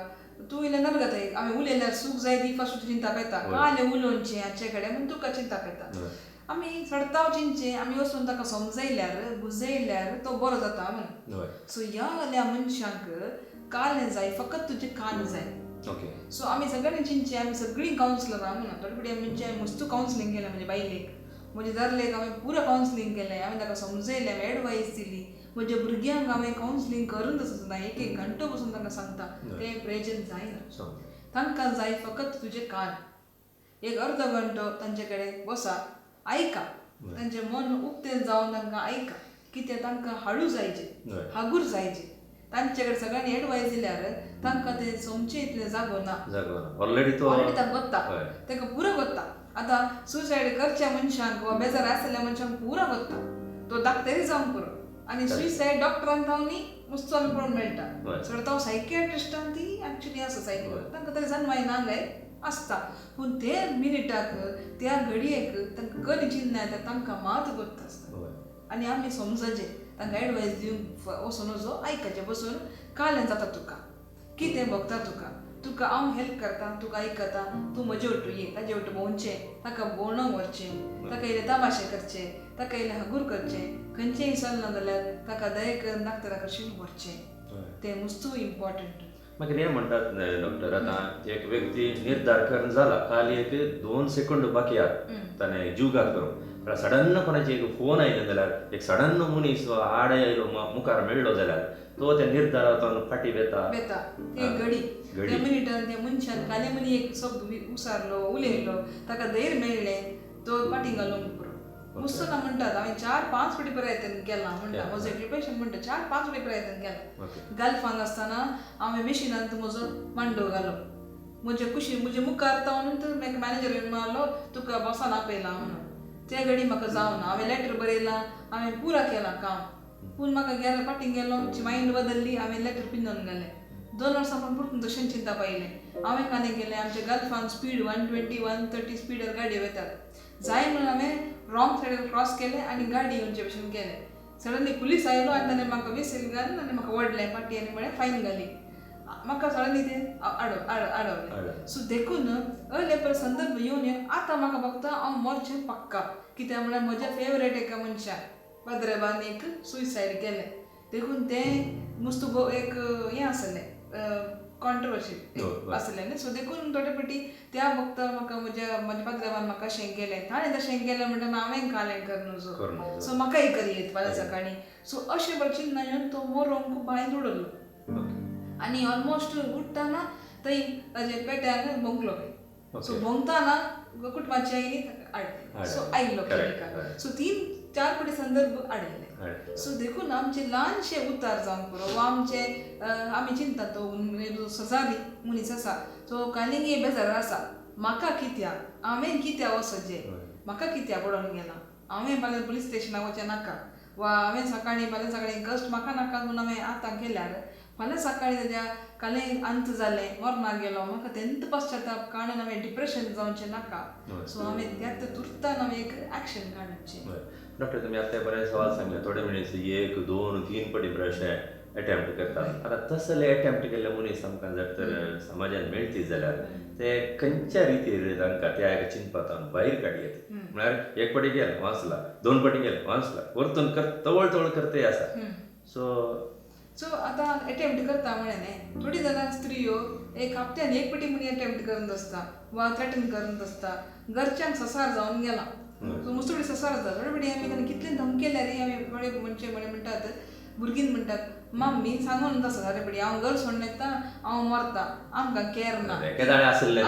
तूं इल्लें नाका जाता हांवें उलयल्यार सूख जाय ती फस्ट चिंता येता कालें उलोवचें हाचे कडेन म्हूण तुका चिंता येता आमी सडतांव चिंतचें आमी वचून ताका समजयल्यार बुजयल्यार तो बरो जाता म्हणून सो ह्या वाल्या मनशाक कालें जाय फकत तुजें कान जाय सो आमी सगळ्यांनी चिंतचें आमी सगळीं कावन्सिलरां म्हणून थोडे फावटी म्हणजे मस्त कावन्सिलींग केलें म्हणजे बायलेक म्हजे दादलेक हांवें पुरो कावन्सिलींग केलें हांवें ताका समजयलें हांवें एडवायस दिली म्हज्या भुरग्यांक हांवें कावन्सिलींग करूनच आसता एक घंटो बसून तांकां सांगता तें प्रेजंट जायना तांकां जाय फकत तुजें कान एक अर्द घंटो तांचे कडेन बसा आयका तांचें मन उक्तें जावन तांकां आयका कित्याक तांकां हाडू जायचें हागूर जायचें तांचे कडेन सगळ्यांनी एडवायस दिल्यार तांकां तें समचें इतलें जागो ना ऑलरेडी ताका कोत्ता ताका पुरो कोत्ता आतां सुसायड करच्या मनशांक वा बेजार आसलेल्या मनशांक पुरो कोत्ता तो धाकटेरी जावंक पुरो आनी सुसायड डॉक्टरांक हांव न्ही मस्त आमी पळोवंक मेळटा सो हांव सायकियाट्रिस्टान ती एक्चुली आसा सायकियाट्रिस्ट तांकां तरी जन्माय नांगय आसता पूण ते मिनिटाक त्या घडयेक तांकां कधी चिंतना येता तांकां मात कोत्ता आसता आनी आमी समजचें तांकां एडवायस दिवंक वचून वचो आयकचें बसून कालें जाता तुका कितें भोगता तुका तुका हांव हेल्प करता तुका आयकता तूं म्हजे वटू ये ताजे वटू भोंवचें ताका भोंवणोंक व्हरचें ताका इल्ले तमाशे करचे ताका इल्ले हगूर करचें खंयचेंय चलना जाल्यार ताका दये करून डाक्टरा कडच्यान व्हरचें तें मस्तू इम्पॉर्टंट. मागीर हे म्हणटात डॉक्टर आतां एक व्यक्ती निर्धार करून जाला खाली एक 2 सेकंद बाकी आहात ताणें जीव घात करूंक पण सडन कोणाचे एक फोन आयलो जाल्यार एक सडन मनीस आड आयलो मुखार मेळ्ळो जाल्यार तो त्या निर्धारांतून फाटी वेता ते घडी त्या मिनिटान त्या मनशान काले मनी एक शब्द उसारलो उलयलो ताका धैर्य मेळ्ळें तो फाटीं घालूंक पुरो मस्त ना म्हणटात हांवें 4-5 फावटी प्रयत्न केला म्हणटा म्हजो पेशंट म्हणटा 4-5 फावटी प्रयत्न केला. गल्फान आसतना हांवें मशिनांत म्हजो मांडो घालो म्हजे कुशी म्हजे मुखार तावन म्हाका मॅनेजर मारलो तुका बॉसान आपयलां म्हणून त्या घडी म्हाका जावना हांवें लेटर बरयलां हांवें पुरा केलां काम पूण म्हाका गेलो फाटीं गेलो मायंड बदलली हांवें लेटर पिंजोवन घालें 2 वर्सां पण परतून तशें चिंता पाहिलें हांवें कांय केलें आमच्या गल्फान स्पीड 120-130 स्पीडार गाडयो वतात जाय म्हणून हांवें रॉंग सायडीर क्रॉस केलें आनी गाडी येवचे भशेन केलें सडनली पुलीस आयलो आनी ताणें म्हाका विसील घालून आनी म्हाका ओडलें फाटीं आनी म्हळें फायन घाली म्हाका सडनली तें आडवलें सो देखून लेपर संदर्भ येवन आतां म्हाका बघता हांव मरचें पक्का कित्याक म्हळ्यार म्हज्या फेवरेट एका मनशाक पद्रेबान एक सुसायड केलें देखून तें मस्त एक हें आसलें कॉन्ट्रोवर्शी आसलें न्ही सो देखून थोडे फावटी त्या वक्ता म्हाका म्हज्या पाद्रेबान म्हाका अशें केलें ताणें तशें केलें म्हणटा हांवें कालें करनूजो सो म्हाकाय करियेत फाल्यां सकाळीं सो अशें भशेन ना येवन तो मरोंक भायर उडलो आनी ऑलमोस्ट उठ्ठाना थंय ताजे पेट्यान भोंकलो सो भोंवताना कुटुंबाची आयली हाडली सो आयलो क्लिनिकाक सो 3-4 फावटी संदर्भ हाडले सो देखून आमचे ल्हानशे उतार जावंक पुरो वा आमचे आमी चिंता तो सजाली मनीस आसा तो कालिंगे बेजार आसा म्हाका कित्याक हांवें कित्याक वचचें म्हाका कित्याक पडोन गेलां हांवें फाल्यां पुलीस स्टेशनाक वचचें नाका वा हांवें सकाळीं फाल्यां सकाळीं कश्ट म्हाका नाका म्हणून हांवें आतां केल्यार फाल्यां सकाळीं ताज्या कालें अंत जालें मरणाक गेलो म्हाका तेंत पश्चाताप काडून हांवें डिप्रेशन जावचें नाका सो हांवें त्यात तुर्तान हांवें एक एक्शन काडचें. डॉक्टर तुम्ही आता बरें सवाल सांगले थोडे मनीस 1-2-3 फावटी ब्रश अटेम्प्ट करतात आता तसले अटेम्प्ट केल्ले मनीस आमकां जर तर समाजान मेळटी जाल्यार ते खंयच्या रितीन तांकां त्या एका चिंतपातान भायर काडयेत म्हळ्यार एक फावटी गेले वाचला 2 फावटी गेले वाचला परतून तवळ करते आसा सो आतां अटेम्प्ट करता म्हळें न्ही थोडी जाणां स्त्रियो एक हप्त्यान एक फावटी म्हणी अटेम्प्ट करत आसता वा थ्रेटन करत आसता घरच्यांक ससार जावन गेला सो मुस्तोडी ससार जाता थोडे फावटी आमी ताणें कितलें धमकेल्यार आमी थोडे म्हणचे म्हणटात भुरगीं म्हणटात मम्मी सांगून आसा थोडे फावटी हांव घर सोडून येता हांव मरता आमकां केअर ना आसलें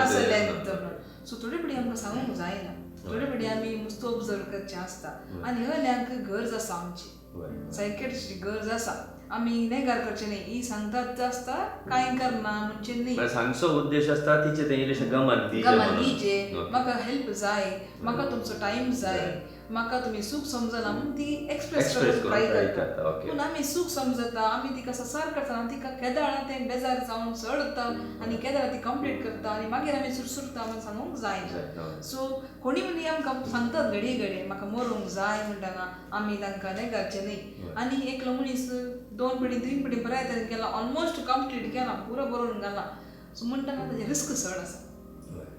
सो थोडे फावटी आमकां सांगूंक जायना थोडे फावटी आमी मस्त ऑब्जर्व करचें आसता आनी हल्ल्यांक गरज आसा आमची सायकेट्रिस्टची गरज आसा आमी नेगार करचें न्ही ही सांगतात आसता कांय करना म्हणचें न्ही सांगचो उद्देश आसता तिचे ते इल्लेशें गमन दिजे म्हाका हेल्प जाय म्हाका तुमचो टायम जाय म्हाका तुमी सूख समजना म्हणून ती एक्सप्रेस करपाक ट्राय करता पूण आमी सूख समजता आमी तिका ससार करता आनी तिका केदाळ तें बेजार जावन चडता आनी केदाळ ती कंप्लीट करता आनी मागीर आमी सुरसुरता म्हणून सांगूंक जायना सो कोणी मनी आमकां सांगतात घडये घडये म्हाका मरूंक जाय म्हणटना आमी तांकां नेगारचें न्ही आनी एकलो मनीस 2 फावटी 3 फावटी प्रयत्न केला ऑलमोस्ट कंप्लीट केला पुरो बरोवन घाला सो म्हणटना ताजें रिस्क चड आसा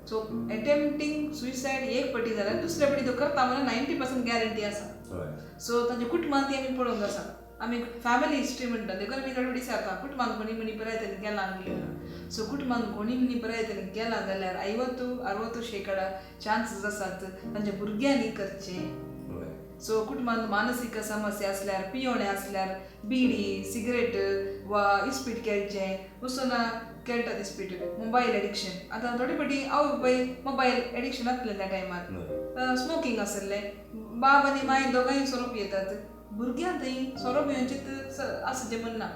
सो अटेम्प्टिंग सुसायड एक फावटी जाल्यार दुसरे फावटी तो करता म्हणून 90% गॅरंटी आसा सो ताजे कुटुंबांत ती आमी पळोवंक आसा आमी फॅमिली हिस्ट्री म्हणटा देखून आमी थोडे विचारता कुटुंबांत कोणी मनी प्रयत्न केला सो कुटुंबांत कोणी मनी प्रयत्न केला जाल्यार 50-60% चान्सीस आसात तांच्या भुरग्यांनी करचें सो कुटुंबांत मानसीक समस्या असल्यार पियोणे असल्यार बिडी सिगरेट वा इस्पीट खेळचें वचून खेळटात इस्पीट मोबायल एडिक्शन आतां थोडे फावटी हांव पळय मोबायल एडिक्शन आसलें त्या टायमार स्मोकींग आसलें बाब आनी माय दोगांय सोरोप येतात भुरग्यां थंय सोरोप येवचें आसचें म्हणना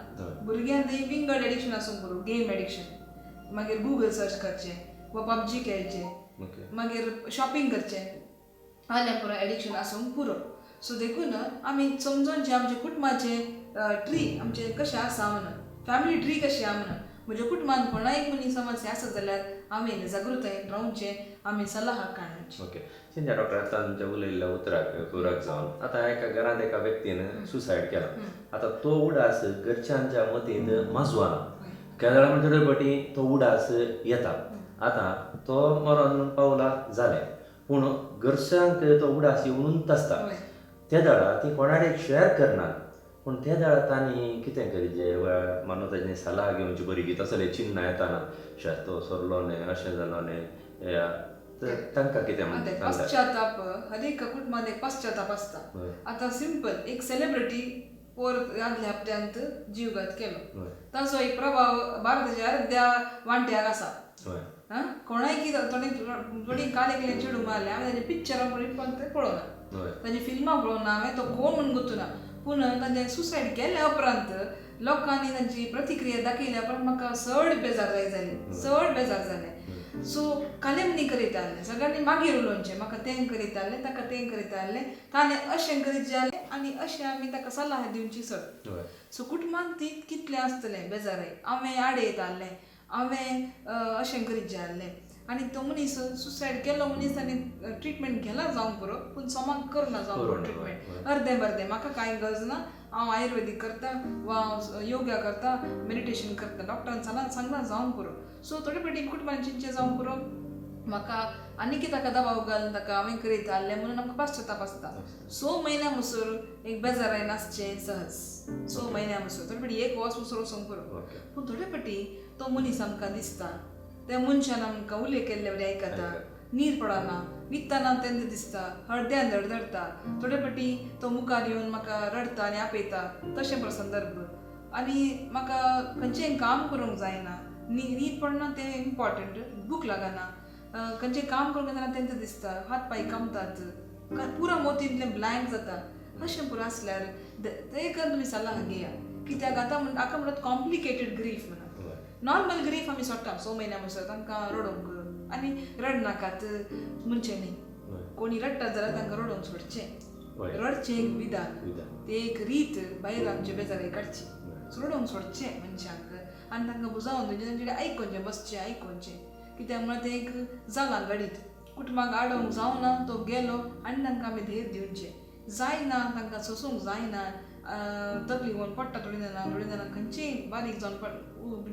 भुरग्यां थंय विंगड एडिक्शन आसूंक पुरो गेम एडिक्शन मागीर गुगल सर्च करचें वा पबजी खेळचें मागीर शॉपिंग करचें आल्या पुरो एडिक्शन आसूंक पुरो सो देखून आमी समजोनचें आमचे कुटुंबाचें ट्री आमचें कशें आसा म्हणून फॅमिली ट्री कशी आहा म्हणून म्हज्या कुटुंबान कोणाय एक मनीस समस्या आसत जाल्यार आमी जागृतायेन रावचें आमी सल्ला काडची. ओके चिंता डॉक्टर आतां तुमच्या उलयल्ल्या उतराक पुराक जावन आतां एका घरांत एका व्यक्तीन सुसायड केला आतां तो उडास घरच्यांच्या मतीन माजवाना केदळा म्हणजे बटी तो उडास येता आतां तो मरण पावला जालें पूण घरच्यांक तो उडास येवनूच आसता होय. त्या दाळा ती कोणाडेक शेअर करनात पूण त्या दाळा तांणी कितें करिचें वा मानो ताजें सलाह घेवची बरी की तसलें चिन्ह येताना शेत तो सरलो न्ही अशें जालो न्ही या तर तांकां कितें अरे सांगता पश्चाताप हर एक कुटुंबात एक पश्चाताप असता होय. आता सिंपल एक सेलिब्रिटी आदल्या हप्त्यांत जीवघात केलो होय ताचो एक प्रभाव भारताच्या अर्ध्या वांट्याक आसा होय कोणाय कितें थोडी कालेकलें चेडूं मारलें हांवें ताजें पिक्चरां पळोवना होय ताजी फिल्मां पळोवना हांवें तो कोण म्हणून गुंतूना पूण ताजें सुसायड केल्या उपरांत लोकांनी तांची प्रतिक्रिया दाखयल्या उपरांत म्हाका चड बेजार जालें सो कालेमनी करीत आहलें सगळ्यांनी मागीर उलोवचें म्हाका तें करीत आहलें ताका तें करीत आहलें ताणें अशें करीत जालें आनी अशें आमी ताका सल्ला दिवची चड होय सो कुटुंबांत ती कितलें आसतलें बेजाराय हांवें आडे येत आहलें हांवें अशें करीत जाल्लें आनी तो मनीस सुसायड केलो मनीस ताणें ट्रिटमेंट घेला जावं पुरो पूण सोमाक करना जावं पुरो ट्रिटमेंट अर्दें बर्दें म्हाका कांय गरज ना हांव आयुर्वेदीक करता वा योगा करता मेडिटेशन करता डॉक्टरान सांगला जावं पुरो सो थोडे फावटी कुटुंबान चिंचे जावं पुरो म्हाका आनी कितें ताका दबाव घालून ताका हांवें करीत आहलें म्हणून आमकां पाश्चाताप आसता 6 म्हयन्या मुसूर एक बेजाराय नासचें सहज 6 म्हयन्या मुसूर थोडे फावटी एक वर्स मुसूर वचूंक पुरो पूण थोडे फावटी तो मनीस आमकां दिसता त्या मनशान आमकां उलय केल्ले बरें आयकता नीर पडना न्हिदतना तेन्ना दिसता हळद्यान धडधडटा थोडे फावटी तो मुखार येवन म्हाका रडता आनी आपयता तशें पण संदर्भ आनी म्हाका खंयचेंय काम करूंक जायना न्हीद पडना तें इम्पॉर्टंट भूक लागना खंयचें काम करूंक जायना तेन्ना दिसता हात पांय कामतात पुरो मोतींतलें ब्लँक जाता अशें पुरो आसल्यार तेका तुमी सल्ला घेया कित्याक आतां हाका म्हणटात कॉम्प्लिकेटेड ग्रीफ म्हणून नॉर्मल ग्रीफ आमी सोडटा 6 म्हयन्या मुसर तांकां रडोवंक आनी रडनाकात म्हणचें न्ही कोणी रडटा जाल्यार तांकां रडोवंक सोडचें रडचें एक विधान तें एक रीत भायर आमचे बेजारे काडची रडोवंक सोडचें मनशांक आनी तांकां बुजावून दिवचें तांचे आयकोचें बसचें आयकोचें कित्याक म्हळ्यार तें एक जालां घडीत कुटुंबाक आडोवंक जावना तो गेलो आनी तांकां आमी धैर्य दिवचें जायना तांकां सोसूंक जायना तकली घेवन पडटा थोडीं जाणांक खंयचीय बारीक जावन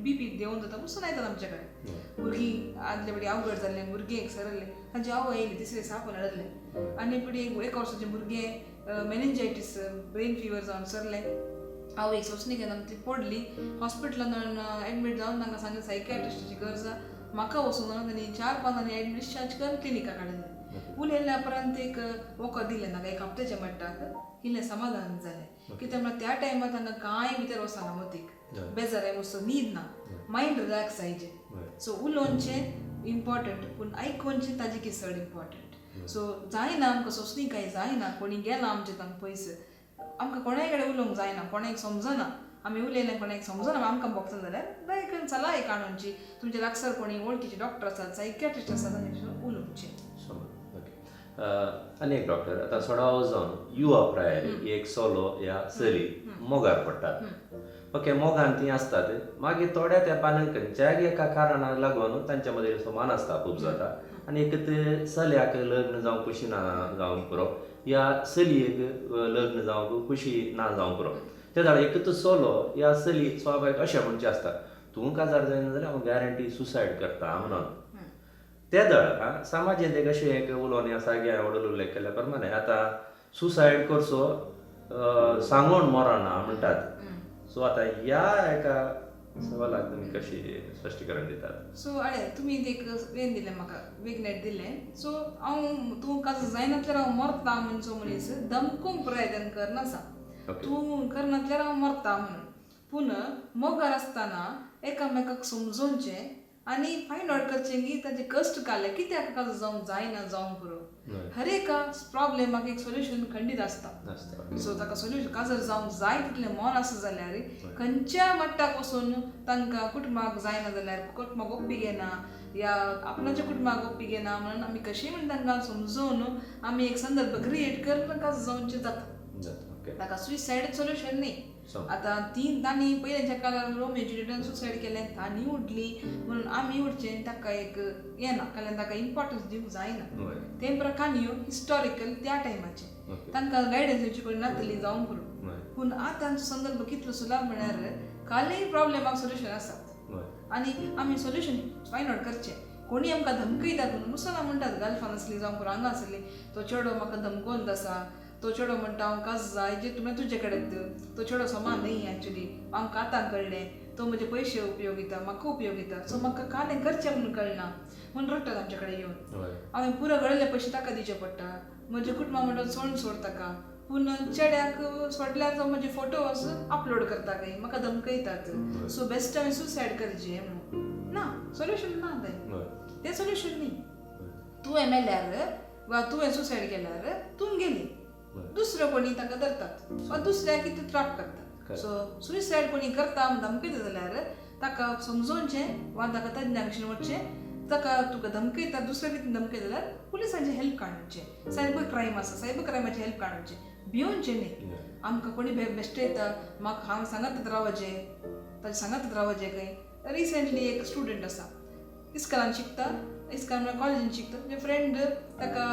बीपी देंवून जाता वचून येतात आमचे कडेन भुरगीं आदले फावटी अवघड जाल्लें भुरगें एक सरल्लें तांची आवय येयली तिसरे सापून हाडले आनी फावटी एक वर्साचें भुरगें मेनिंजायटीस ब्रेन फिवर जावन सरलें आवयक सोंसणी घेवन ती पडली हॉस्पिटलान एडमीट जावन तांकां सांगलें सायकॅट्रिस्टाची गरज आसा म्हाका वचूंक ना तांणी 4-5 दिसांनी डिस्चार्ज करून क्लिनिका काडलें उलयल्या उपरांत एक वखद दिलें ताका एक हप्त्याच्या मट्टाक इल्लें समाधान जालें कित्याक म्हळ्यार त्या टायमार तांकां कांय भितर वचना मतीक बेजाराय वचो न्हीद ना मायंड रिलॅक्स जायचें सो उलोवचें इम्पॉर्टंट पूण आयकोनचें ताजें की चड इम्पॉर्टंट सो जायना आमकां सोंसणी कांय जायना कोणी गेला आमचें तांकां पयस आमकां कोणाय कडेन उलोवंक जायना कोणाक समजना आमी उलयलें कोणाक समजना आमकां भोगता जाल्यार बायकान सलाह काडूनची तुमचे लागसार कोणी वळखीचे डॉक्टर आसात सायकॅट्रिस्ट आसात तांचे कडेन उलोवचें आनी एक डॉक्टर आतां सडाव जावन युवा प्रायारी एक चलो या चली मोगार पडटात ओके मोगान ती आसतात मागीर थोड्या तेंपान खंयच्याय एका कारणाक लागून तांच्या मदीं समान आसता खूब जाता आनी एक चल्याक लग्न जावंक खुशी ना जावंक पुरो या चलयेक लग्न जावंक खुशी ना जावंक पुरो त्या झाड एकच चलो या चली स्वाभावीक अशें म्हणचे आसता तूं काजार जायना जाल्यार हांव गॅरंटी सुसायड करता म्हणून त्या दळ समाजीन एक अशें एक उलोवन आसा गे व्हडलो उल्लेख केल्या प्रमाणे आतां सुसायड करचो सांगून मरना म्हणटात सो आतां ह्या एका सवालाक तुमी कशी स्पश्टीकरण दितात सो अळे तुमी एक वेन दिलें म्हाका विग्नेट दिलें सो हांव तूं काज जायनातल्यार हांव मरता म्हणचो मनीस धमकूंक प्रयत्न करनासा तूं करनातल्यार हांव मरता म्हणून पूण मोगार आसतना एकामेकाक समजोवचें आनी फायंड आउट करचें की ताजे कश्ट काडले कित्याक काज जावंक जायना जावंक पुरो हर एका प्रॉब्लेमाक एक सोल्युशन खंडीत आसता सो ताका सोल्युशन काजर जावंक जाय तितलें मन आसा जाल्यार खंयच्या मट्टाक वचून तांकां कुटुंबाक जायना जाल्यार कुटुंबाक ओप्पी घेना या आपणाच्या कुटुंबाक ओप्पी घेना म्हणून आमी कशीय म्हण तांकां समजोवन आमी एक संदर्भ क्रिएट करून काज जावंचें जाता ताका सुसायड सोल्युशन न्ही आतां तांणी पयलींच्या काळार रोमियो जुलियटान सुसायड केलें तांणी उडली म्हणून आमी उडचें ताका एक हें ना कारण ताका इम्पॉर्टन्स दिवंक जायना ते प्रकाण्यो हिस्टॉरिकल त्या टायमाचे तांकां गायडन्स दिवची कोणी नातली जावंक पुरो पूण आतांचो संदर्भ कितलो सुलाभ म्हळ्यार कालय प्रॉब्लेमाक सोल्युशन आसात आनी आमी सोल्युशन फायंड आउट करचें. कोणी आमकां धमकयतात म्हणून मुसलां म्हणटात गर्लफ्रेंड आसली जावं रांगा आसली तो चेडो म्हाका धमकोवन आसा, तो चेडो म्हणटा हांव कास जाय जे तुवें तुजे कडेन तो चेडो समान न्ही एक्चुली आमकां आतां कळ्ळें तो म्हजे पयशे उपयोग येता म्हाका उपयोग येता सो म्हाका कालें करचें म्हणून कळना म्हणून रडटात आमचे कडेन येवन. हांवें पुरो घडयले पयशे ताका दिवचे पडटा म्हजे कुटुंबा म्हणटा सोड ताका पूण चेड्याक सोडल्यार तो म्हजे फोटोज अपलोड करता काय म्हाका धमकयतात सो बेस्ट हांवें सुसायड करचें म्हणून ना सोल्युशन ना तें सोल्युशन न्ही. तुवें मेल्यार वा तुवें सुसायड केल्यार तूं गेली दुसरो कोणी ताका धरतात वा दुसऱ्याक कितें ट्रॅप करतात. सो सुसायड कोणी करता धमकयता जाल्यार ताका समजोवचें वा ताका तज्ञा कशें वचचें ताका तुका धमकयता दुसऱ्या कितें धमकयता जाल्यार पुलिसांची हेल्प काडूचें. सायबर क्रायम आसा सायबर क्रायमाची हेल्प काडूचें भिवनचें न्ही. आमकां कोणी बेश्टयता म्हाका हांव सांगात रावचें ताजे सांगात रावचें खंय. रिसंटली एक स्टुडंट आसा इस्कॉलान शिकता इस्कॉल म्हळ्यार कॉलेजीन शिकता तुजे फ्रेंड ताका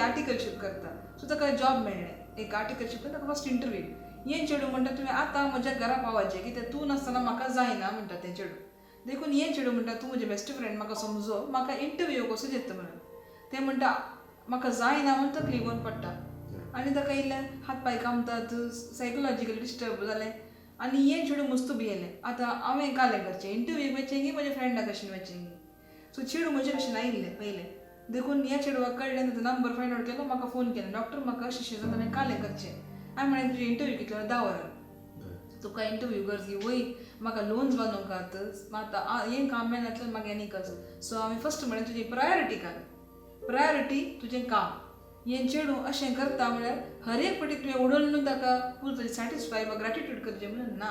आर्टिकलशीप करता सो ताका जॉब मेळ्ळें एक आर्टिकलशीप ताका फस्ट इंटरव्यू. हें चेडूं म्हणटा तुवें आतां म्हज्या घरा पावचें कित्याक तूं नासतना म्हाका जायना म्हणटा तें चेडूं. देखून हें चेडूं म्हणटा तूं म्हजें बेस्ट फ्रेंड म्हाका समजो म्हाका इंटरव्यू कसो येता म्हणून तें म्हणटा म्हाका जायना म्हणून तकली घेवन पडटा आनी ताका इल्लें हात पांय कामतात सायकोलॉजिकली डिस्टर्ब जालें आनी हें चेडूं मस्त भियेलें. आतां हांवें कालें करचें इंटरव्यूक वचचें की म्हज्या फ्रेंडा कशें वचचें सो चेडूं म्हजे कशें आयिल्लें पयलें. देखून ह्या चेडवाक कळ्ळें ताजो नंबर फायंड आउट केलो म्हाका फोन केलो डॉक्टर म्हाका अशें जाता हांवें कालें करचें. हांवें म्हळें तुजें इंटरव्यू कितलो 10 वरां तुका इंटरव्यू गरजी वय म्हाका लोन्स बांदूंक आतां आतां हें काम मेळनातलें म्हाका आनी कर. सो हांवें फस्ट म्हळें तुजी प्रायोरिटी घाल प्रायोरिटी तुजें काम. हें चेडूं अशें करता म्हळ्यार हर एक फावटी तुवें उडोवन ताका तुजें सॅटिस्फाय वा ग्रॅटिट्यूड करचें म्हणून ना.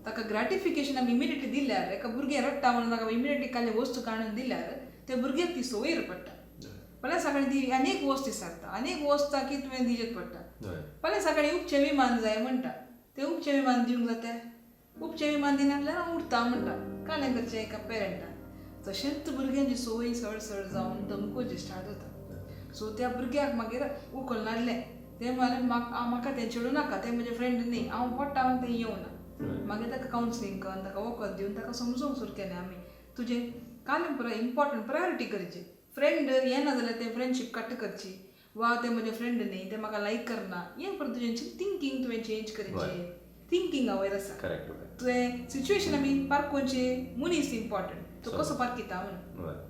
ताका ग्रॅटिफिकेशन आमी इमिडिएटली दिल्यार एका भुरगें रडटा म्हणून ताका इमिडिएटली कसले वस्तू काडून दिल्यार त्या भुरग्याक ती संवय पडटा. फाल्यां सकाळीं ती आनीक वस्त विचारता आनीक वस्त की तुवें दिजेत पडटा. फाल्यां सकाळीं उपचें विमान जाय म्हणटा तें उपचें विमान दिवंक जाता उपचें विमान दिना जाल्यार हांव उरता म्हणटा कालें करचें एका पेरंटान. तशेंच भुरग्यांची संवय सड जावन धमकोवचें स्टार्ट जाता. सो त्या भुरग्याक मागीर उखल नाडलें तें म्हळ्यार म्हाका तें चेडूं नाका तें म्हजें फ्रेंड न्ही हांव पडटा तें येवना. मागीर ताका कावन्सिलींग करून ताका वखद दिवन ताका समजूंक सुरू केलें आमी तुजें कालें पुरो इम्पॉर्टंट प्रायोरिटी करचें. फ्रेंड हें ना जाल्यार तें फ्रेंडशीप कट करची वा तें म्हजें फ्रेंड न्ही तें म्हाका लायक करना हें परत तुजें थिंकींग तुवें चेंज करचें. थिंकींगा वयर आसा तुवें सिच्युएशन आमी पारकोवचें मनीस इम्पॉर्टंट तो कसो पारकिता म्हणून.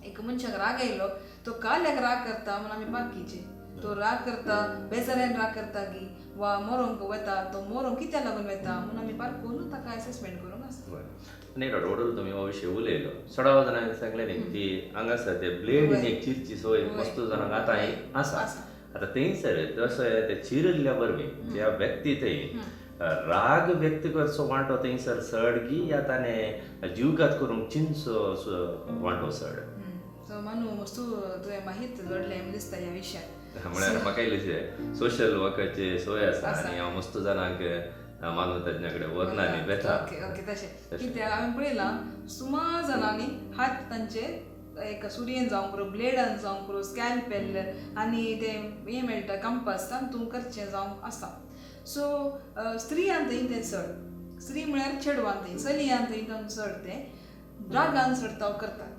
एक मनशाक राग आयलो तो काल्याक राग करता म्हणून आमी पारकिचें. तो राग करता बेजाऱ्यान राग करता की वा मरोंक वता तो मरोंक कित्या लागून वता म्हणून आमी पारकोवन ताका असेसमेंट करूंक आसता. आनी रडवडून तुमी हो विशय उलयलो चडाव जाणांक सांगलें न्ही की हांगासर ते ब्लेडीन एक चिरची सोय वस्तू जाणांक आतां आसा. आतां थंयसर तशें ते चिरिल्ल्या वरवीं त्या व्यक्ती थंय राग व्यक्त करचो वांटो थंयसर चड की या ताणें जीवघात करूंक चिंतचो वांटो चड. सो मानू वस्तू तुवें माहीत जोडलें म्हणून दिसता ह्या विशयाक. म्हळ्यार म्हाका इल्लेशें सोशल वर्काची सोय आसा आनी हांव मस्त जाणांक मानव तज्ञा कडेन व्हरना न्ही बेता. ओके तशें कित्याक हांवें पळयलां सुमार जाणांनी हात तांचे एक सुरयेन जावंक पुरो ब्लेडान जावंक पुरो स्कॅल्पेल आनी तें हें मेळटा कंपास तातूंत करचें जावंक आसा. सो स्त्रियां थंय तें चड स्त्री म्हळ्यार चेडवां थंय चलयां थंय चड तें रागान चडताव करतात.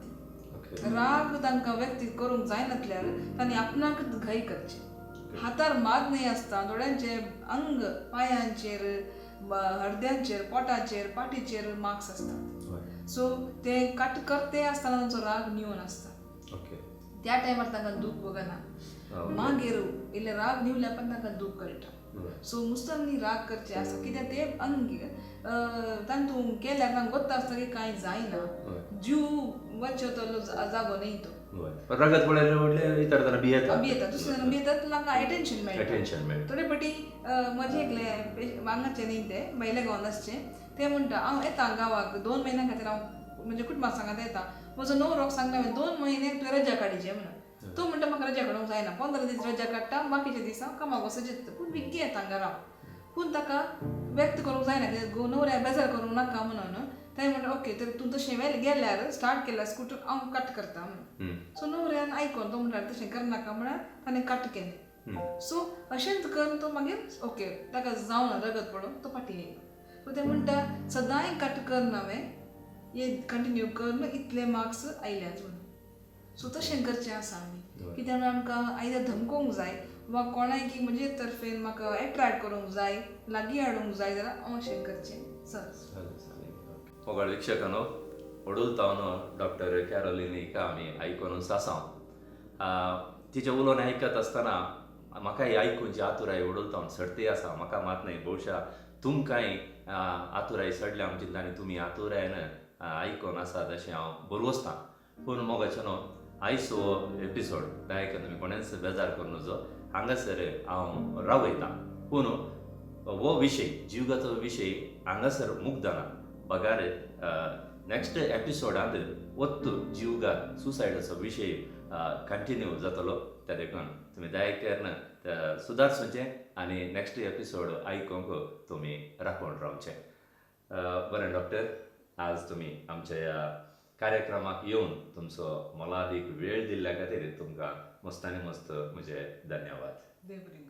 राग तांकां व्यक्त करूंक जायनासल्यार तांणी आपणाकच घाई करचें. हातार माद न्ही आसता दोळ्यांचे अंग पांयांचेर हरद्यांचेर पोटाचेर पाटीचेर मार्क्स आसतात. सो ते कट करते आसतना तांचो राग निवन आसता त्या टायमार तांकां दूख बगना मागीर इल्लें राग निवल्या पण तांकां दूख कळटा. सो मुस्तांनी राग करचें आसा कित्याक ते अंग तातूंत केल्यार तांकां गोत्ता आसता की कांय जायना जीव वच्चो तो जागो न्ही तो. रगत पळयलें इतर जाणां भियेता दुसरे जाणां भियेतात तांकां एटेन्शन मेळटा. थोडे फावटी म्हजें एकलें वांगाचें न्ही तें भायले गांवांत आसचें तें म्हणटा हांव येता गांवाक 2 म्हयन्यां खातीर हांव म्हणजे कुटुंबाक सांगात येता. म्हजो न्हवरोक सांगता हांवें 2 म्हयने तुवें रजा काडचें म्हणून. तो म्हणटा म्हाका रजा काडूंक जायना 15 दीस रजा काडटा बाकीचे दीस हांव कामाक वचूं चिंतता पूण विक्की येता घरा पूण ताका व्यक्त करूंक जायना कित्याक न्हवऱ्याक बेजार करूंक नाका म्हणून. थंय म्हणटा ओके तर तूं तशें गेल्यार स्टार्ट केल्यार स्कूटर हांव कट करता म्हणून. सो न्हवऱ्यान आयकोन तो म्हणटा तशें करनाका म्हळ्यार ताणें कट केलें. सो अशेंच करून तो मागीर ओके ताका जावना रगत पडून तो फाटीं येयलो. सो तें म्हणटा सदांय कट करना हांवें हे कंटिन्यू करून इतले मार्क्स आयल्यात म्हणून. सो तशें करचें आसा आमी. कित्याक आमकां आयदर धमकोवंक जाय वा कोणाय की म्हणजे तर्फेन म्हाका एट्रॅक्ट करूंक जाय, लागीं हाडूंक जाय जाल्यार हांव अशें करचें सर. मोगाळ वीक्षकांनो, उडुलतावन डॉक्टर कॅरोलिनीक आमी आयकून सासांव. तिचें उलोवन आयकत आसतना म्हाकाय आयकूंची आतुराय उडुलतावन सडती आसा. म्हाका मात न्हय, भोवशा तुमकांय आतुराय सडल्या हांव चिंतता आनी तुमी आतुरायन आयकून आसात अशें हांव बरवसतां. पूण मोगाचेनो आयचो हो एपिसोड दायक तुमी कोणेंच बेजार करूं नजो. हांगासर हांव रावयतां. पूण हो विशय जीवगाचो विशय हांगासर मुक्ताना पगार नेक्स्ट एपिसोडांत वत्तू जीवघात सुसायडाचो विशय कंटिन्यू जातलो. त्या देखून तुमी दायकेन सुदारचें आनी नेक्स्ट एपिसोड आयकूंक तुमी राखून रावचें. बरें डॉक्टर, आज तुमी आमच्या ह्या कार्यक्रमाक येवन तुमचो मोलादीक वेळ दिल्ल्या खातीर तुमकां मस्तानी मस्त म्हजे धन्यवाद. देव बरें